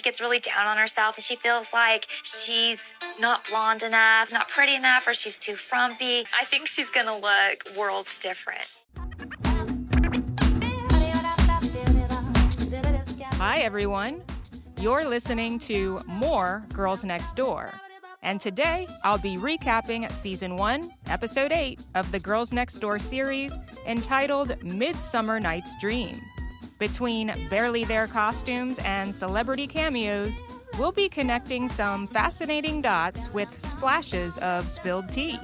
gets really down on herself and she feels like she's not blonde enough, not pretty enough, or she's too frumpy. I think she's going to look worlds different. Hi, everyone. You're listening to more Girls Next Door. And today, I'll be recapping Season 1, Episode 8 of the Girls Next Door series entitled Midsummer Night's Dream. Between barely there costumes and celebrity cameos, we'll be connecting some fascinating dots with splashes of spilled tea.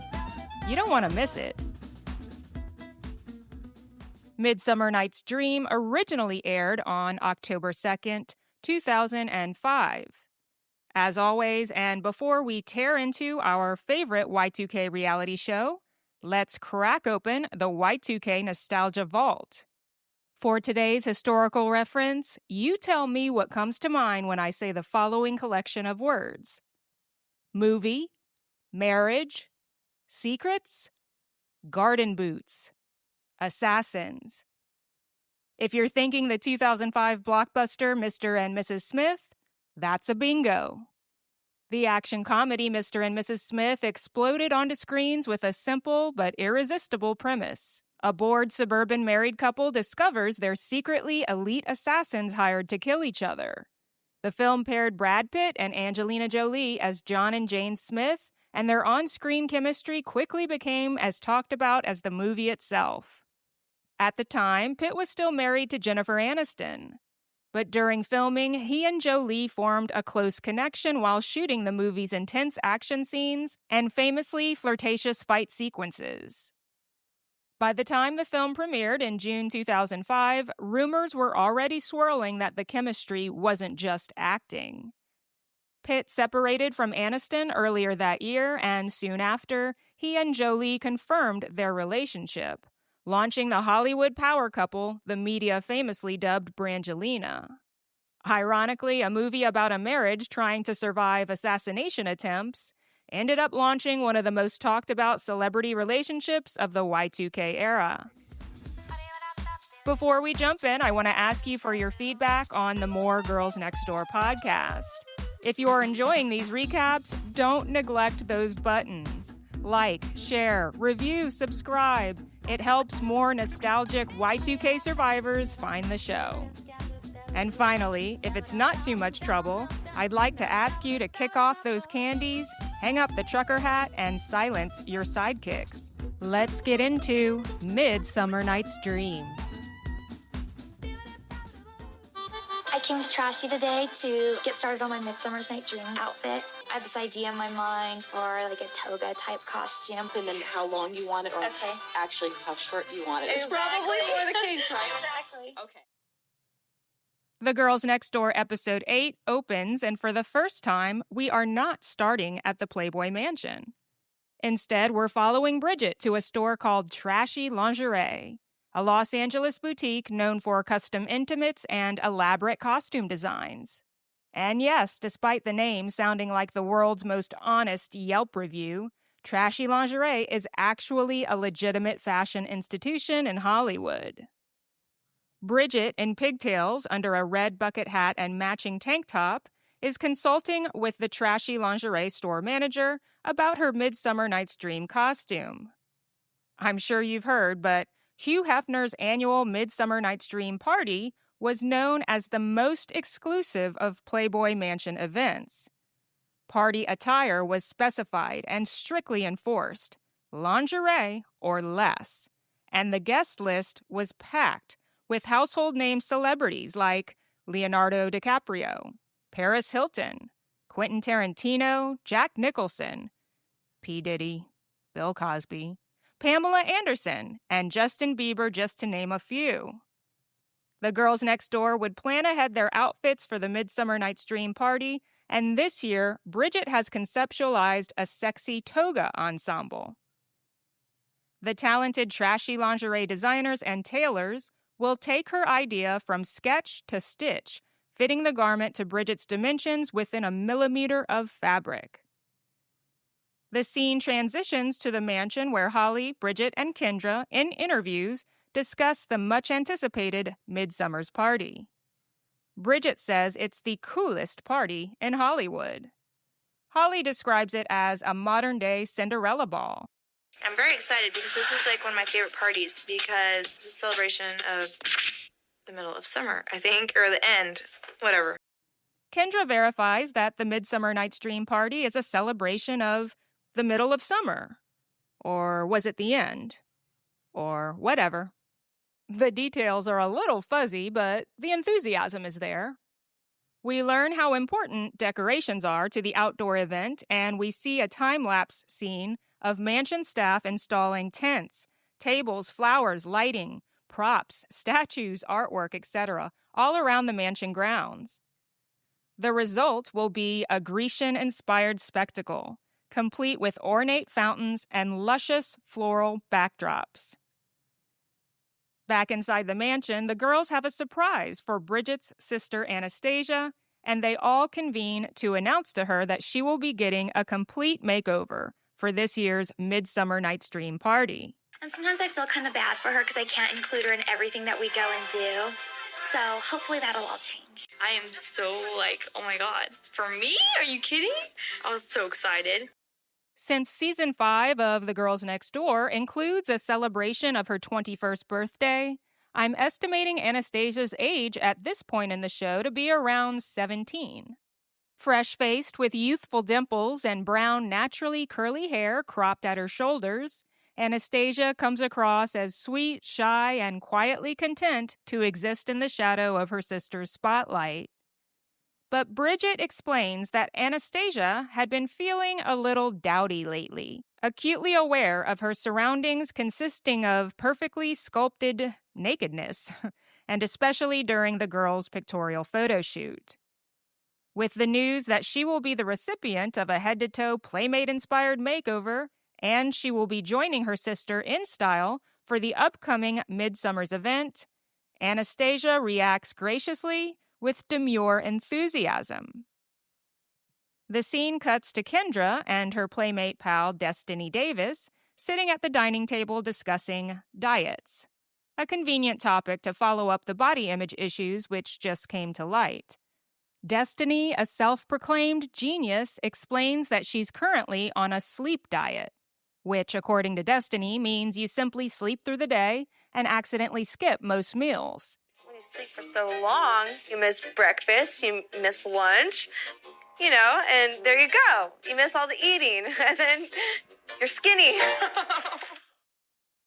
You don't want to miss it. Midsummer Night's Dream originally aired on October 2nd, 2005. As always, and before we tear into our favorite Y2K reality show, let's crack open the Y2K Nostalgia Vault. For today's historical reference, you tell me what comes to mind when I say the following collection of words: movie, marriage, secrets, garden boots, assassins. If you're thinking the 2005 blockbuster Mr. and Mrs. Smith, that's a bingo. The action comedy Mr. and Mrs. Smith exploded onto screens with a simple but irresistible premise. A bored suburban married couple discovers they're secretly elite assassins hired to kill each other. The film paired Brad Pitt and Angelina Jolie as John and Jane Smith, and their on-screen chemistry quickly became as talked about as the movie itself. At the time, Pitt was still married to Jennifer Aniston. But during filming, he and Jolie formed a close connection while shooting the movie's intense action scenes and famously flirtatious fight sequences. By the time the film premiered in June 2005, rumors were already swirling that the chemistry wasn't just acting. Pitt separated from Aniston earlier that year, and soon after, he and Jolie confirmed their relationship, launching the Hollywood power couple the media famously dubbed Brangelina. Ironically, a movie about a marriage trying to survive assassination attempts ended up launching one of the most talked about celebrity relationships of the Y2K era. Before we jump in, I want to ask you for your feedback on the More Girls Next Door podcast. If you are enjoying these recaps, don't neglect those buttons. Like, share, review, subscribe. It helps more nostalgic Y2K survivors find the show. And finally, if it's not too much trouble, I'd like to ask you to kick off those candies, hang up the trucker hat, and silence your sidekicks. Let's get into Midsummer Night's Dream. I came to Trashy today to get started on my Midsummer Night's Dream outfit. I have this idea in my mind for like a toga type costume. And then how long you want it, or actually how short you want it. It's probably more the case, right? Exactly. Okay. The Girls Next Door Episode 8 opens, and for the first time, we are not starting at the Playboy Mansion. Instead, we're following Bridget to a store called Trashy Lingerie, a Los Angeles boutique known for custom intimates and elaborate costume designs. And yes, despite the name sounding like the world's most honest Yelp review, Trashy Lingerie is actually a legitimate fashion institution in Hollywood. Bridget, in pigtails under a red bucket hat and matching tank top, is consulting with the Trashy Lingerie store manager about her Midsummer Night's Dream costume. I'm sure you've heard, but Hugh Hefner's annual Midsummer Night's Dream party was known as the most exclusive of Playboy Mansion events. Party attire was specified and strictly enforced, lingerie or less, and the guest list was packed with household name celebrities like Leonardo DiCaprio, Paris Hilton, Quentin Tarantino, Jack Nicholson, P. Diddy, Bill Cosby, Pamela Anderson, and Justin Bieber, just to name a few. The girls next door would plan ahead their outfits for the Midsummer Night's Dream party, and this year, Bridget has conceptualized a sexy toga ensemble. The talented Trashy Lingerie designers and tailors will take her idea from sketch to stitch, fitting the garment to Bridget's dimensions within a millimeter of fabric. The scene transitions to the mansion where Holly, Bridget, and Kendra, in interviews, discuss the much-anticipated Midsummer's party. Bridget says it's the coolest party in Hollywood. Holly describes it as a modern-day Cinderella ball. I'm very excited because this is like one of my favorite parties because it's a celebration of the middle of summer, I think, or the end, whatever. Kendra verifies that the Midsummer Night's Dream party is a celebration of the middle of summer. Or was it the end? Or whatever. The details are a little fuzzy, but the enthusiasm is there. We learn how important decorations are to the outdoor event, and we see a time-lapse scene of mansion staff installing tents, tables, flowers, lighting, props, statues, artwork, etc., all around the mansion grounds. The result will be a Grecian-inspired spectacle, complete with ornate fountains and luscious floral backdrops. Back inside the mansion, the girls have a surprise for Bridget's sister Anastasia, and they all convene to announce to her that she will be getting a complete makeover for this year's Midsummer Night's Dream party. And sometimes I feel kind of bad for her because I can't include her in everything that we go and do. So hopefully that'll all change. I am so oh my God. For me? Are you kidding? I was so excited. Since Season 5 of The Girls Next Door includes a celebration of her 21st birthday, I'm estimating Anastasia's age at this point in the show to be around 17. Fresh-faced with youthful dimples and brown, naturally curly hair cropped at her shoulders, Anastasia comes across as sweet, shy, and quietly content to exist in the shadow of her sister's spotlight. But Bridget explains that Anastasia had been feeling a little dowdy lately, acutely aware of her surroundings consisting of perfectly sculpted nakedness, and especially during the girls' pictorial photo shoot. With the news that she will be the recipient of a head-to-toe Playmate-inspired makeover, and she will be joining her sister in style for the upcoming Midsummer's event, Anastasia reacts graciously with demure enthusiasm. The scene cuts to Kendra and her playmate pal Destiny Davis sitting at the dining table discussing diets, a convenient topic to follow up the body image issues which just came to light. Destiny, a self-proclaimed genius, explains that she's currently on a sleep diet, which, according to Destiny, means you simply sleep through the day and accidentally skip most meals. When you sleep for so long, you miss breakfast, you miss lunch, and there you go. You miss all the eating, and then you're skinny.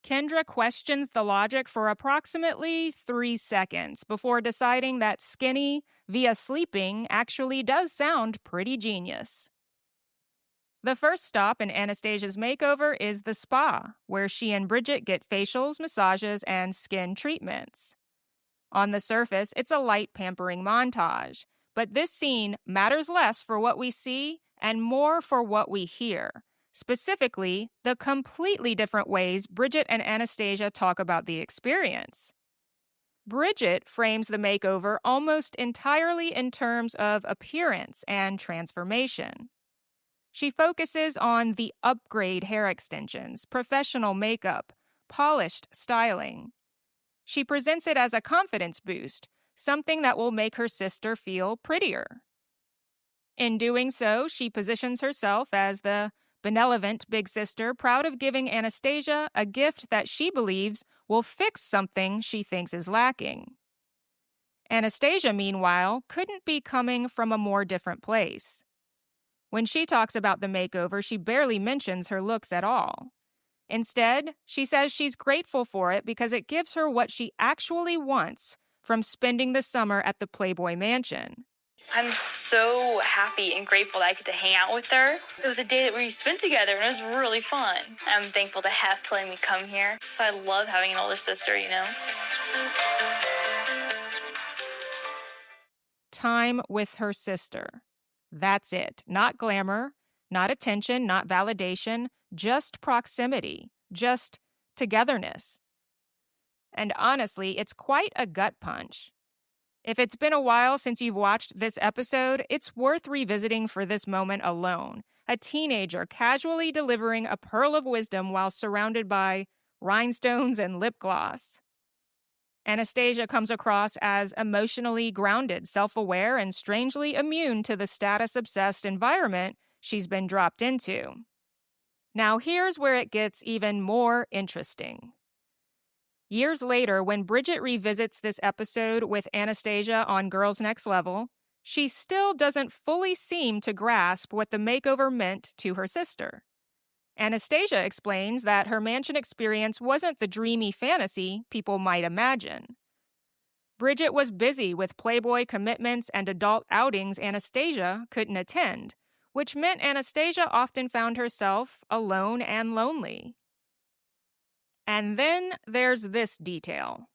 Kendra questions the logic for approximately 3 seconds before deciding that skinny via sleeping actually does sound pretty genius. The first stop in Anastasia's makeover is the spa, where she and Bridget get facials, massages, and skin treatments. On the surface, it's a light pampering montage, but this scene matters less for what we see and more for what we hear. Specifically, the completely different ways Bridget and Anastasia talk about the experience. Bridget frames the makeover almost entirely in terms of appearance and transformation. She focuses on the upgrade hair extensions, professional makeup, polished styling. She presents it as a confidence boost, something that will make her sister feel prettier. In doing so, she positions herself as the benevolent big sister, proud of giving Anastasia a gift that she believes will fix something she thinks is lacking. Anastasia, meanwhile, couldn't be coming from a more different place. When she talks about the makeover, she barely mentions her looks at all. Instead, she says she's grateful for it because it gives her what she actually wants from spending the summer at the Playboy Mansion. I'm so happy and grateful that I get to hang out with her. It was a day that we spent together, and it was really fun. I'm thankful to have to let me come here. So I love having an older sister, Time with her sister. That's it. Not glamour, not attention, not validation, just proximity, just togetherness. And honestly, it's quite a gut punch. If it's been a while since you've watched this episode, it's worth revisiting for this moment alone. A teenager casually delivering a pearl of wisdom while surrounded by rhinestones and lip gloss. Anastasia comes across as emotionally grounded, self-aware, and strangely immune to the status-obsessed environment she's been dropped into. Now here's where it gets even more interesting. Years later, when Bridget revisits this episode with Anastasia on Girls Next Level, she still doesn't fully seem to grasp what the makeover meant to her sister. Anastasia explains that her mansion experience wasn't the dreamy fantasy people might imagine. Bridget was busy with Playboy commitments and adult outings Anastasia couldn't attend, which meant Anastasia often found herself alone and lonely. And then there's this detail.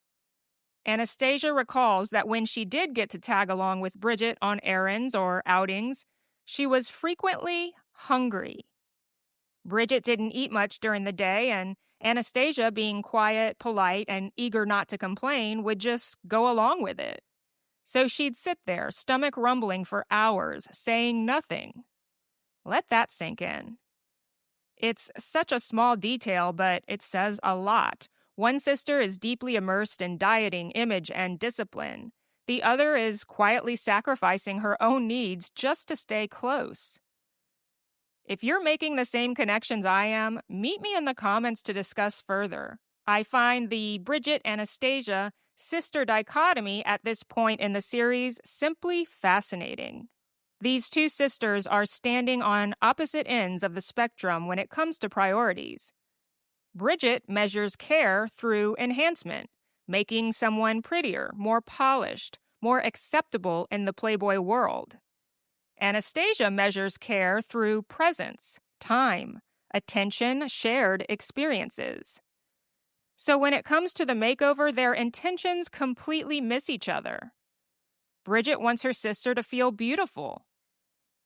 Anastasia recalls that when she did get to tag along with Bridget on errands or outings, she was frequently hungry. Bridget didn't eat much during the day, and Anastasia, being quiet, polite, and eager not to complain, would just go along with it. So she'd sit there, stomach rumbling for hours, saying nothing. Let that sink in. It's such a small detail, but it says a lot. One sister is deeply immersed in dieting, image, and discipline. The other is quietly sacrificing her own needs just to stay close. If you're making the same connections I am, meet me in the comments to discuss further. I find the Bridget-Anastasia sister dichotomy at this point in the series simply fascinating. These two sisters are standing on opposite ends of the spectrum when it comes to priorities. Bridget measures care through enhancement, making someone prettier, more polished, more acceptable in the Playboy world. Anastasia measures care through presence, time, attention, shared experiences. So when it comes to the makeover, their intentions completely miss each other. Bridget wants her sister to feel beautiful.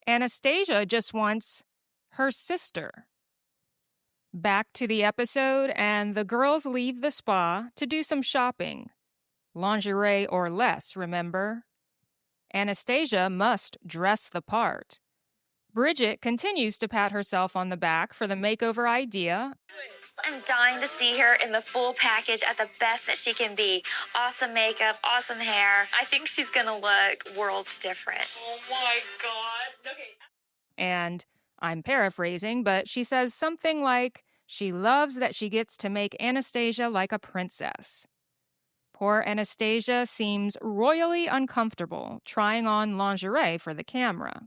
Anastasia just wants her sister. Back to the episode, and the girls leave the spa to do some shopping. Lingerie or less, remember? Anastasia must dress the part. Bridget continues to pat herself on the back for the makeover idea. I'm dying to see her in the full package at the best that she can be. Awesome makeup, awesome hair. I think she's gonna look worlds different. Oh my God. Okay. And I'm paraphrasing, but she says something like, she loves that she gets to make Anastasia like a princess. Poor Anastasia seems royally uncomfortable trying on lingerie for the camera.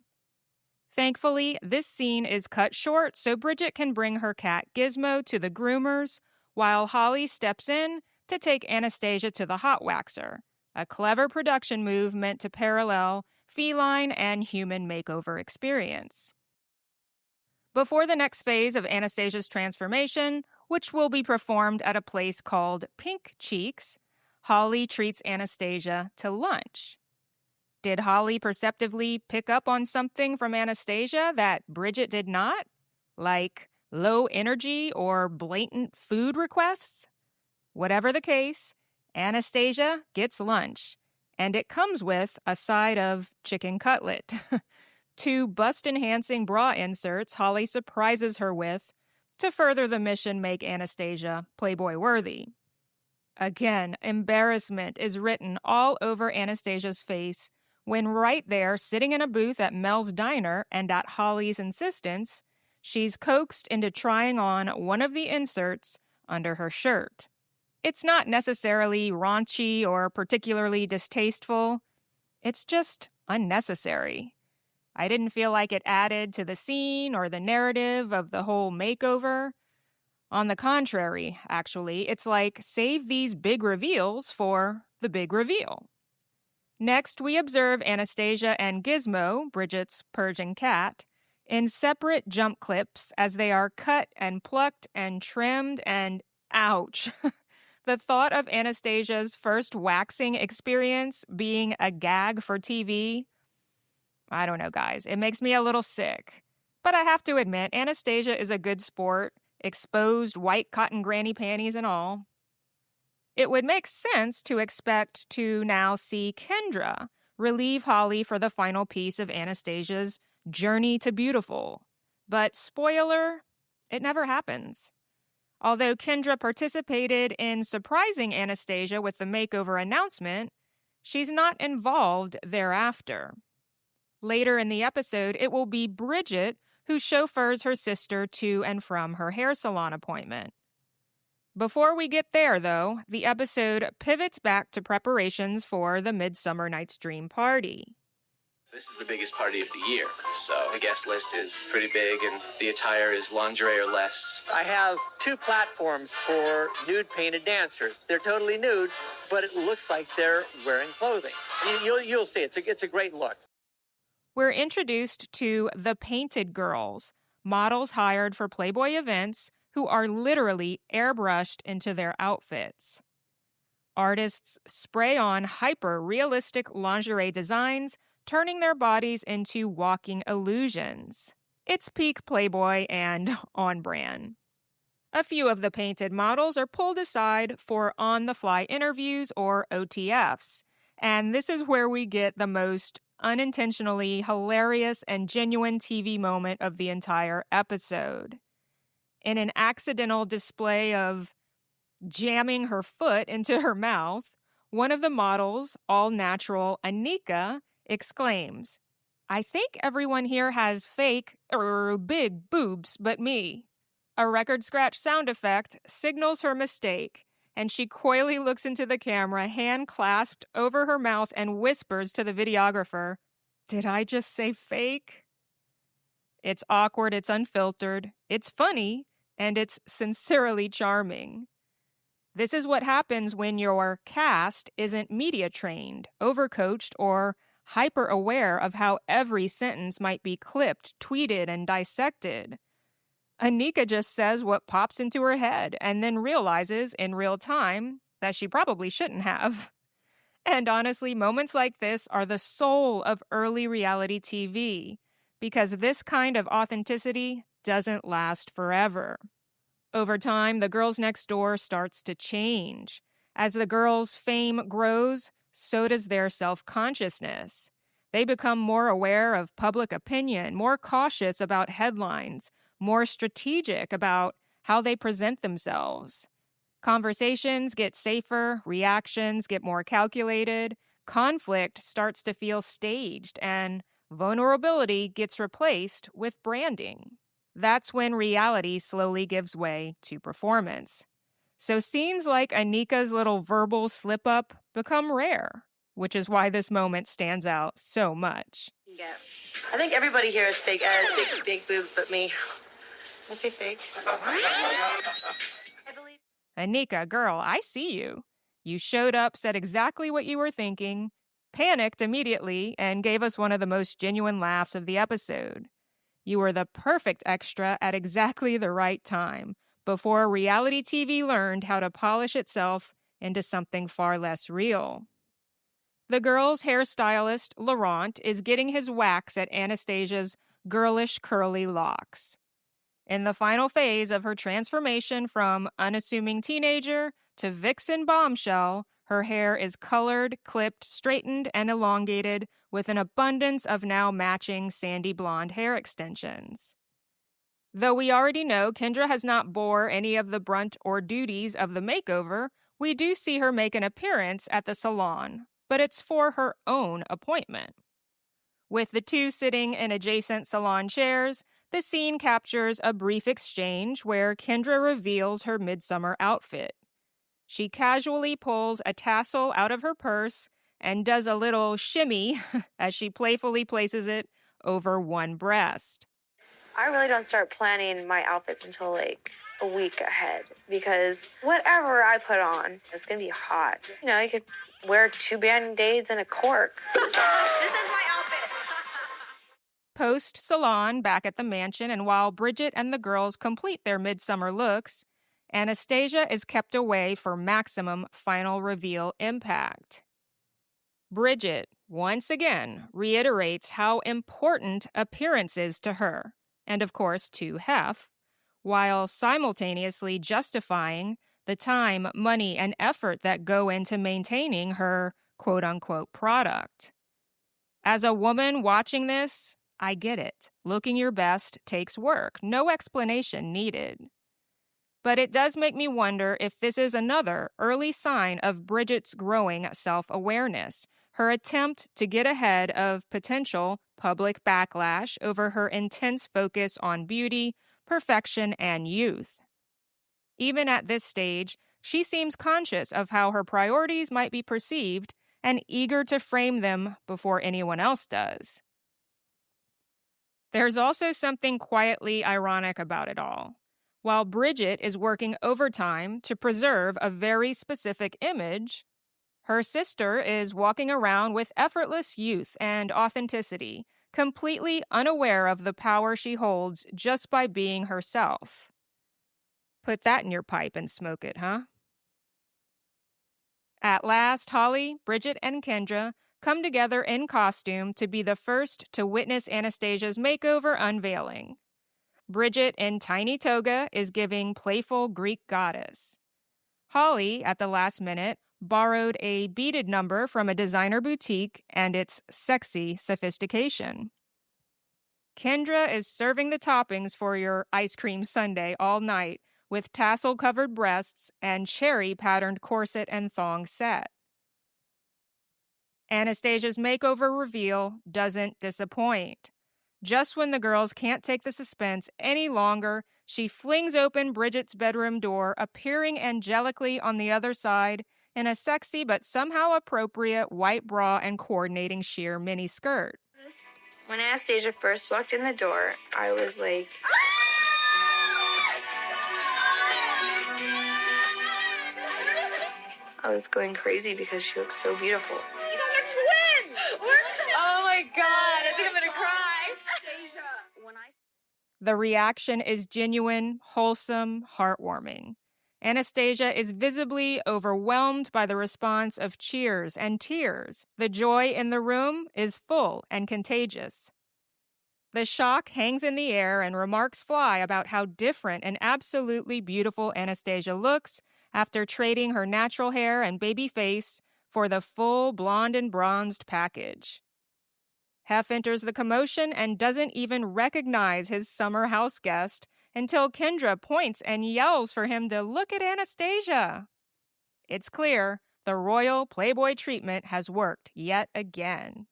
Thankfully, this scene is cut short so Bridget can bring her cat Gizmo to the groomers while Holly steps in to take Anastasia to the hot waxer, a clever production move meant to parallel feline and human makeover experience. Before the next phase of Anastasia's transformation, which will be performed at a place called Pink Cheeks, Holly treats Anastasia to lunch. Did Holly perceptively pick up on something from Anastasia that Bridget did not? Like low energy or blatant food requests? Whatever the case, Anastasia gets lunch, and it comes with a side of chicken cutlet. 2 bust-enhancing bra inserts Holly surprises her with to further the mission make Anastasia Playboy-worthy. Again, embarrassment is written all over Anastasia's face when right there, sitting in a booth at Mel's Diner and at Holly's insistence, she's coaxed into trying on one of the inserts under her shirt. It's not necessarily raunchy or particularly distasteful. It's just unnecessary. I didn't feel like it added to the scene or the narrative of the whole makeover. On the contrary, actually, it's like save these big reveals for the big reveal. Next, we observe Anastasia and Gizmo, Bridget's Persian cat, in separate jump clips as they are cut and plucked and trimmed and ouch. The thought of Anastasia's first waxing experience being a gag for TV, I don't know, guys. It makes me a little sick. But I have to admit, Anastasia is a good sport, exposed white cotton granny panties and all. It would make sense to expect to now see Kendra relieve Holly for the final piece of Anastasia's journey to beautiful. But spoiler, it never happens. Although Kendra participated in surprising Anastasia with the makeover announcement, she's not involved thereafter. Later in the episode, it will be Bridget who chauffeurs her sister to and from her hair salon appointment. Before we get there, though, the episode pivots back to preparations for the Midsummer Night's Dream party. This is the biggest party of the year, so the guest list is pretty big and the attire is lingerie or less. I have 2 platforms for nude painted dancers. They're totally nude, but it looks like they're wearing clothing. You'll see, it's a great look. We're introduced to the Painted Girls, models hired for Playboy events who are literally airbrushed into their outfits. Artists spray on hyper-realistic lingerie designs, turning their bodies into walking illusions. It's peak Playboy and on brand. A few of the painted models are pulled aside for on-the-fly interviews or OTFs, and this is where we get the most unintentionally hilarious and genuine TV moment of the entire episode. In an accidental display of jamming her foot into her mouth, one of the models, all-natural Anika, exclaims, "I think everyone here has fake, big boobs but me." A record scratch sound effect signals her mistake, and she coyly looks into the camera, hand clasped over her mouth, and whispers to the videographer, "Did I just say fake?" It's awkward, it's unfiltered, it's funny, and it's sincerely charming. This is what happens when your cast isn't media trained, overcoached, or hyper-aware of how every sentence might be clipped, tweeted, and dissected. Anika just says what pops into her head and then realizes in real time that she probably shouldn't have. And honestly, moments like this are the soul of early reality TV, because this kind of authenticity doesn't last forever. Over time, the girls next door starts to change. As the girls' fame grows, so does their self-consciousness. They become more aware of public opinion, more cautious about headlines, more strategic about how they present themselves. Conversations get safer, reactions get more calculated, conflict starts to feel staged, and vulnerability gets replaced with branding. That's when reality slowly gives way to performance. So scenes like Anika's little verbal slip-up become rare, which is why this moment stands out so much. Yeah. I think everybody here is fake, big boobs but me. Let's be fake. Anika, girl, I see you. You showed up, said exactly what you were thinking, panicked immediately, and gave us one of the most genuine laughs of the episode. You were the perfect extra at exactly the right time, before reality TV learned how to polish itself into something far less real. The girl's hairstylist, Laurent, is getting his wax at Anastasia's girlish curly locks. In the final phase of her transformation from unassuming teenager to vixen bombshell, her hair is colored, clipped, straightened, and elongated with an abundance of now matching sandy blonde hair extensions. Though we already know Kendra has not bore any of the brunt or duties of the makeover, we do see her make an appearance at the salon, but it's for her own appointment. With the two sitting in adjacent salon chairs, the scene captures a brief exchange where Kendra reveals her midsummer outfit. She casually pulls a tassel out of her purse and does a little shimmy as she playfully places it over one breast. I really don't start planning my outfits until like a week ahead because whatever I put on, it's going to be hot. You know, you could wear 2 Band-Aids and a cork. This is my outfit. Post-salon, back at the mansion, and while Bridget and the girls complete their midsummer looks, Anastasia is kept away for maximum final reveal impact. Bridget, once again, reiterates how important appearance is to her, and of course to Hef, while simultaneously justifying the time, money, and effort that go into maintaining her quote-unquote product. As a woman watching this, I get it. Looking your best takes work. No explanation needed. But it does make me wonder if this is another early sign of Bridget's growing self-awareness, her attempt to get ahead of potential public backlash over her intense focus on beauty, perfection, and youth. Even at this stage, she seems conscious of how her priorities might be perceived and eager to frame them before anyone else does. There's also something quietly ironic about it all. While Bridget is working overtime to preserve a very specific image, her sister is walking around with effortless youth and authenticity, completely unaware of the power she holds just by being herself. Put that in your pipe and smoke it, huh? At last, Holly, Bridget, and Kendra come together in costume to be the first to witness Anastasia's makeover unveiling. Bridget, in tiny toga, is giving playful Greek goddess. Holly, at the last minute, borrowed a beaded number from a designer boutique and its sexy sophistication. Kendra is serving the toppings for your ice cream sundae all night with tassel-covered breasts and cherry-patterned corset and thong set. Anastasia's makeover reveal doesn't disappoint. Just when the girls can't take the suspense any longer, she flings open Bridget's bedroom door, appearing angelically on the other side in a sexy but somehow appropriate white bra and coordinating sheer miniskirt. When Anastasia first walked in the door, I was like, I was going crazy because she looks so beautiful. You guys are twins! Oh my God, I think I'm gonna cry. The reaction is genuine, wholesome, heartwarming. Anastasia is visibly overwhelmed by the response of cheers and tears. The joy in the room is full and contagious. The shock hangs in the air and remarks fly about how different and absolutely beautiful Anastasia looks after trading her natural hair and baby face for the full blonde and bronzed package. Hef enters the commotion and doesn't even recognize his summer house guest until Kendra points and yells for him to look at Anastasia. It's clear the royal Playboy treatment has worked yet again.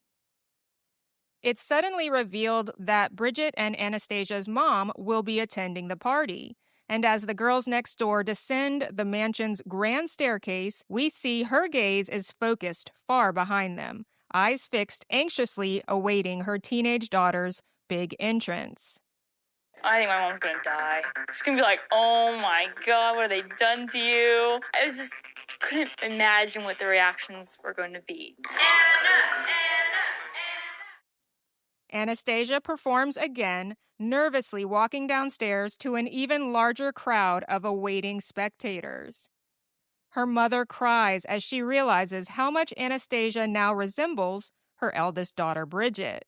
It's suddenly revealed that Bridget and Anastasia's mom will be attending the party, and as the girls next door descend the mansion's grand staircase, we see her gaze is focused far behind them, eyes fixed anxiously awaiting her teenage daughter's big entrance. I think my mom's gonna die. She's gonna be like, oh my God, what have they done to you? I was just couldn't imagine what the reactions were going to be. Anastasia performs again, nervously walking downstairs to an even larger crowd of awaiting spectators. Her mother cries as she realizes how much Anastasia now resembles her eldest daughter, Bridget.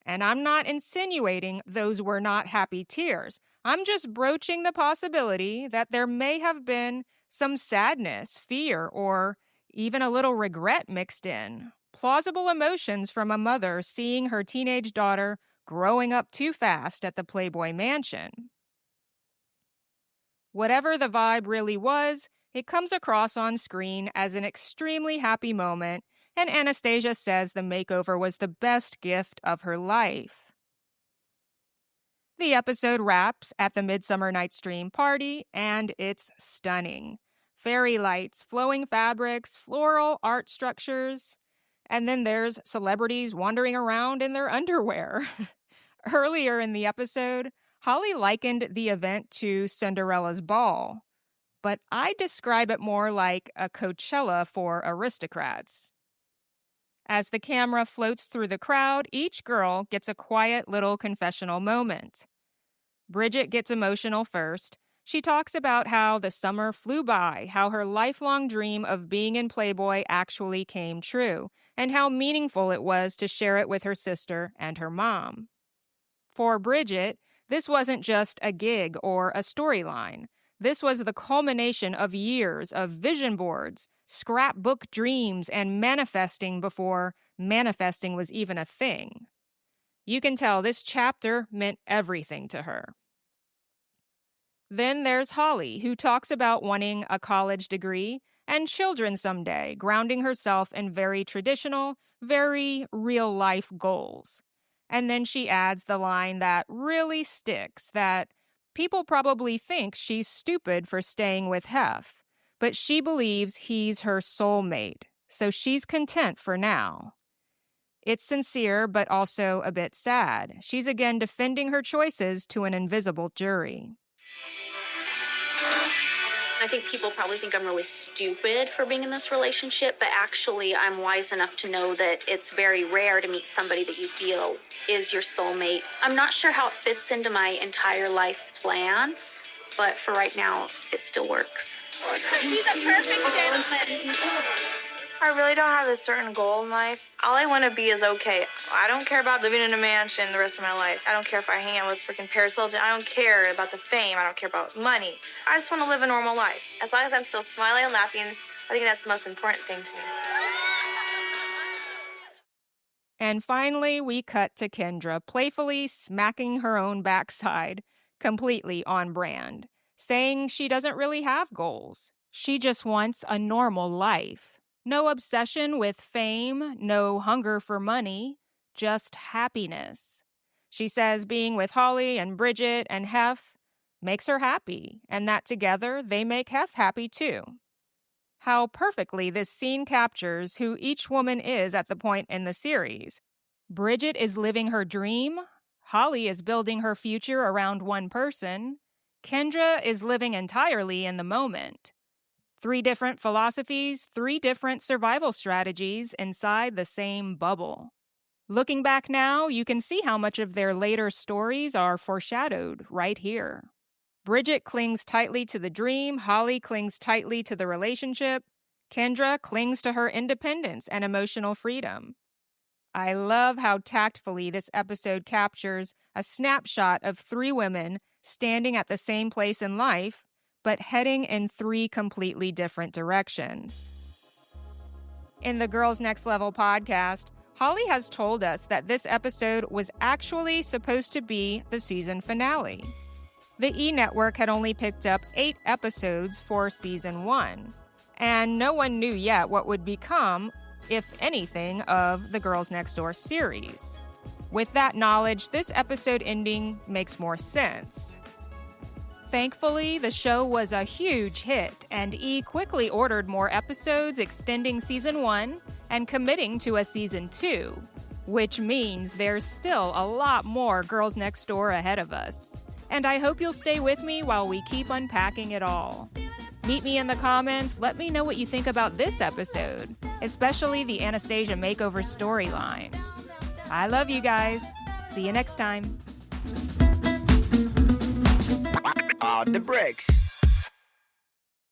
And I'm not insinuating those were not happy tears. I'm just broaching the possibility that there may have been some sadness, fear, or even a little regret mixed in. Plausible emotions from a mother seeing her teenage daughter growing up too fast at the Playboy Mansion. Whatever the vibe really was, it comes across on screen as an extremely happy moment, and Anastasia says the makeover was the best gift of her life. The episode wraps at the Midsummer Night's Dream party, and it's stunning. Fairy lights, flowing fabrics, floral art structures, and then there's celebrities wandering around in their underwear. Earlier in the episode, Holly likened the event to Cinderella's ball, but I describe it more like a Coachella for aristocrats. As the camera floats through the crowd, each girl gets a quiet little confessional moment. Bridget gets emotional first. She talks about how the summer flew by, how her lifelong dream of being in Playboy actually came true, and how meaningful it was to share it with her sister and her mom. For Bridget, this wasn't just a gig or a storyline. This was the culmination of years of vision boards, scrapbook dreams, and manifesting before manifesting was even a thing. You can tell this chapter meant everything to her. Then there's Holly, who talks about wanting a college degree and children someday, grounding herself in very traditional, very real-life goals. And then she adds the line that really sticks, that people probably think she's stupid for staying with Hef, but she believes he's her soulmate, so she's content for now. It's sincere, but also a bit sad. She's again defending her choices to an invisible jury. I think people probably think I'm really stupid for being in this relationship, but actually I'm wise enough to know that it's very rare to meet somebody that you feel is your soulmate. I'm not sure how it fits into my entire life plan, but for right now, it still works. He's a perfect gentleman. I really don't have a certain goal in life. All I want to be is okay. I don't care about living in a mansion the rest of my life. I don't care if I hang out with freaking Paris Hilton. I don't care about the fame. I don't care about money. I just want to live a normal life. As long as I'm still smiling and laughing, I think that's the most important thing to me. And finally, we cut to Kendra playfully smacking her own backside, completely on brand, saying she doesn't really have goals. She just wants a normal life. No obsession with fame, no hunger for money, just happiness. She says being with Holly and Bridget and Hef makes her happy, and that together they make Hef happy too. How perfectly this scene captures who each woman is at the point in the series. Bridget is living her dream, Holly is building her future around one person, Kendra is living entirely in the moment. 3 different philosophies, 3 different survival strategies inside the same bubble. Looking back now, you can see how much of their later stories are foreshadowed right here. Bridget clings tightly to the dream, Holly clings tightly to the relationship, Kendra clings to her independence and emotional freedom. I love how tactfully this episode captures a snapshot of 3 women standing at the same place in life, but heading in 3 completely different directions. In the Girls Next Level podcast, Holly has told us that this episode was actually supposed to be the season finale. The E! Network had only picked up 8 episodes for season 1, and no one knew yet what would become, if anything, of the Girls Next Door series. With that knowledge, this episode ending makes more sense. Thankfully, the show was a huge hit, and E! quickly ordered more episodes, extending season 1 and committing to a season 2, which means there's still a lot more Girls Next Door ahead of us. And I hope you'll stay with me while we keep unpacking it all. Meet me in the comments, let me know what you think about this episode, especially the Anastasia Makeover storyline. I love you guys. See you next time. The bricks.